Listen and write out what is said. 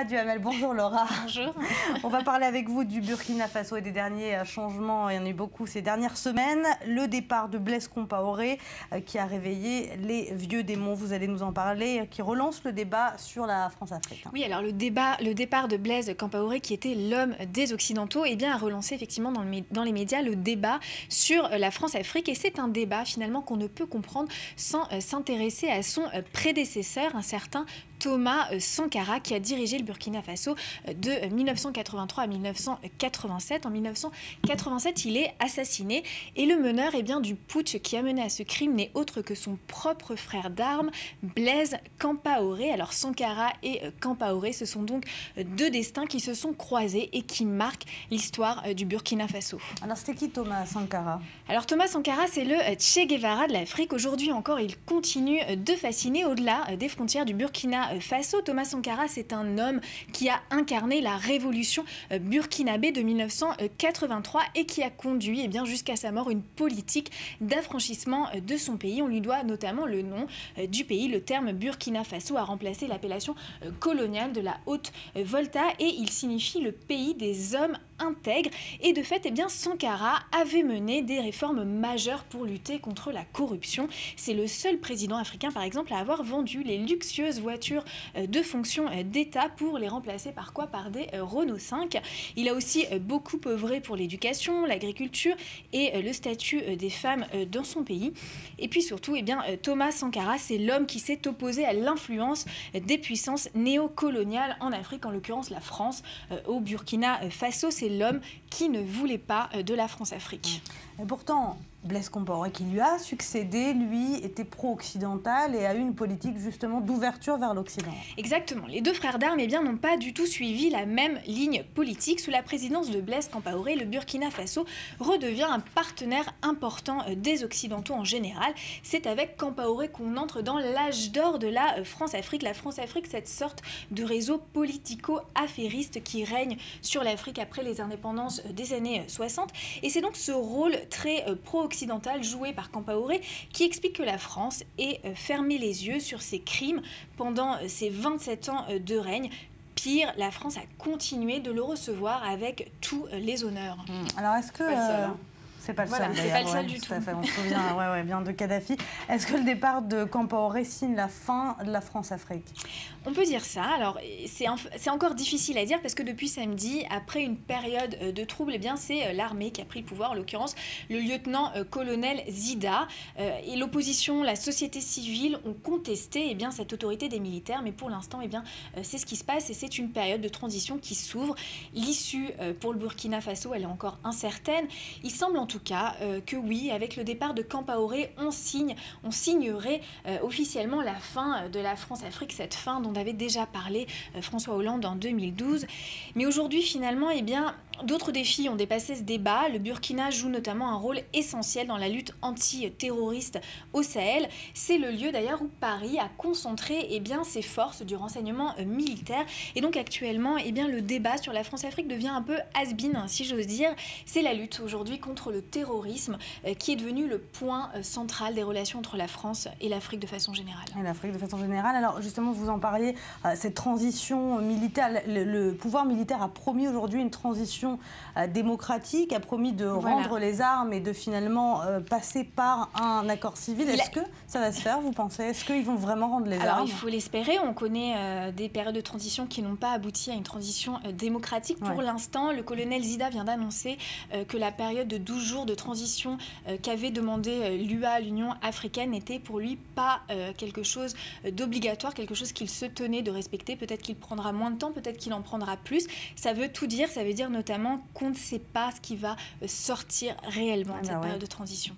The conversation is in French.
Duhamel, bonjour Laura. Bonjour. On va parler avec vous du Burkina Faso et des derniers changements. Il y en a eu beaucoup ces dernières semaines. Le départ de Blaise Compaoré qui a réveillé les vieux démons. Vous allez nous en parler, qui relance le débat sur la France-Afrique. Oui, alors le départ de Blaise Compaoré, qui était l'homme des Occidentaux, a relancé effectivement dans les médias le débat sur la France-Afrique. Et c'est un débat finalement qu'on ne peut comprendre sans s'intéresser à son prédécesseur, un certain Thomas Sankara, qui a dirigé le Burkina Faso de 1983 à 1987. En 1987, il est assassiné et le meneur du putsch qui a mené à ce crime n'est autre que son propre frère d'armes, Blaise Compaoré. Alors Sankara et Compaoré, ce sont donc deux destins qui se sont croisés et qui marquent l'histoire du Burkina Faso. Alors c'était qui Thomas Sankara? Alors Thomas Sankara, c'est le Che Guevara de l'Afrique. Aujourd'hui encore, il continue de fasciner au-delà des frontières du Burkina Faso. Thomas Sankara, c'est un homme qui a incarné la révolution burkinabé de 1983 et qui a conduit jusqu'à sa mort une politique d'affranchissement de son pays. On lui doit notamment le nom du pays. Le terme Burkina Faso a remplacé l'appellation coloniale de la Haute-Volta et il signifie le pays des hommes intègres. Et de fait, Sankara avait mené des réformes majeures pour lutter contre la corruption. C'est le seul président africain, par exemple, à avoir vendu les luxueuses voitures de fonction d'État pour les remplacer par quoi? Par des Renault 5. Il a aussi beaucoup œuvré pour l'éducation, l'agriculture et le statut des femmes dans son pays. Et puis surtout, Thomas Sankara, c'est l'homme qui s'est opposé à l'influence des puissances néocoloniales en Afrique, en l'occurrence la France. Au Burkina Faso, c'est l'homme qui ne voulait pas de la France-Afrique. Et pourtant, Blaise Compaoré, qui lui a succédé, lui, était pro-occidental et a eu une politique justement d'ouverture vers l'Occident. Exactement. Les deux frères d'armes n'ont pas du tout suivi la même ligne politique. Sous la présidence de Blaise Compaoré, le Burkina Faso redevient un partenaire important des Occidentaux en général. C'est avec Compaoré qu'on entre dans l'âge d'or de la France-Afrique. La France-Afrique, cette sorte de réseau politico-affairiste qui règne sur l'Afrique après les indépendances des années 60. Et c'est donc ce rôle très pro-occidental joué par Compaoré qui explique que la France ait fermé les yeux sur ses crimes pendant ses 27 ans de règne. Pire, la France a continué de le recevoir avec tous les honneurs. Alors est-ce que... C'est pas le seul, c'est pas le seul du tout. On se souvient bien de Kadhafi. Est-ce que le départ de Compaoré signe la fin de la France-Afrique? On peut dire ça. Alors, c'est encore difficile à dire parce que depuis samedi, après une période de troubles, c'est l'armée qui a pris le pouvoir, en l'occurrence le lieutenant-colonel Zida. Et l'opposition, la société civile ont contesté cette autorité des militaires. Mais pour l'instant, c'est ce qui se passe et c'est une période de transition qui s'ouvre. L'issue pour le Burkina Faso, elle est encore incertaine. Il semble en tout cas que oui, avec le départ de Compaoré, on signerait officiellement la fin de la France-Afrique, cette fin dont avait déjà parlé François Hollande en 2012. Mais aujourd'hui, finalement, d'autres défis ont dépassé ce débat. Le Burkina joue notamment un rôle essentiel dans la lutte antiterroriste au Sahel. C'est le lieu d'ailleurs où Paris a concentré ses forces du renseignement militaire. Et donc actuellement, le débat sur la France-Afrique devient un peu has-been, si j'ose dire. C'est la lutte aujourd'hui contre le terrorisme qui est devenu le point central des relations entre la France et l'Afrique de façon générale. Et l'Afrique de façon générale. Alors justement, vous en parliez, cette transition militaire, le pouvoir militaire a promis aujourd'hui une transition démocratique, a promis de rendre les armes et de finalement passer par un accord civil. Est-ce que ça va se faire, vous pensez? Est-ce qu'ils vont vraiment rendre les armes? Alors il faut l'espérer. On connaît des périodes de transition qui n'ont pas abouti à une transition démocratique. Pour l'instant, le colonel Zida vient d'annoncer que la période de 12 jours de transition qu'avait demandé l'UA, l'Union africaine, n'était pour lui pas quelque chose d'obligatoire, quelque chose qu'il se tenait de respecter. Peut-être qu'il prendra moins de temps, peut-être qu'il en prendra plus. Ça veut tout dire, ça veut dire notamment qu'on ne sait pas ce qui va sortir réellement de cette période de transition.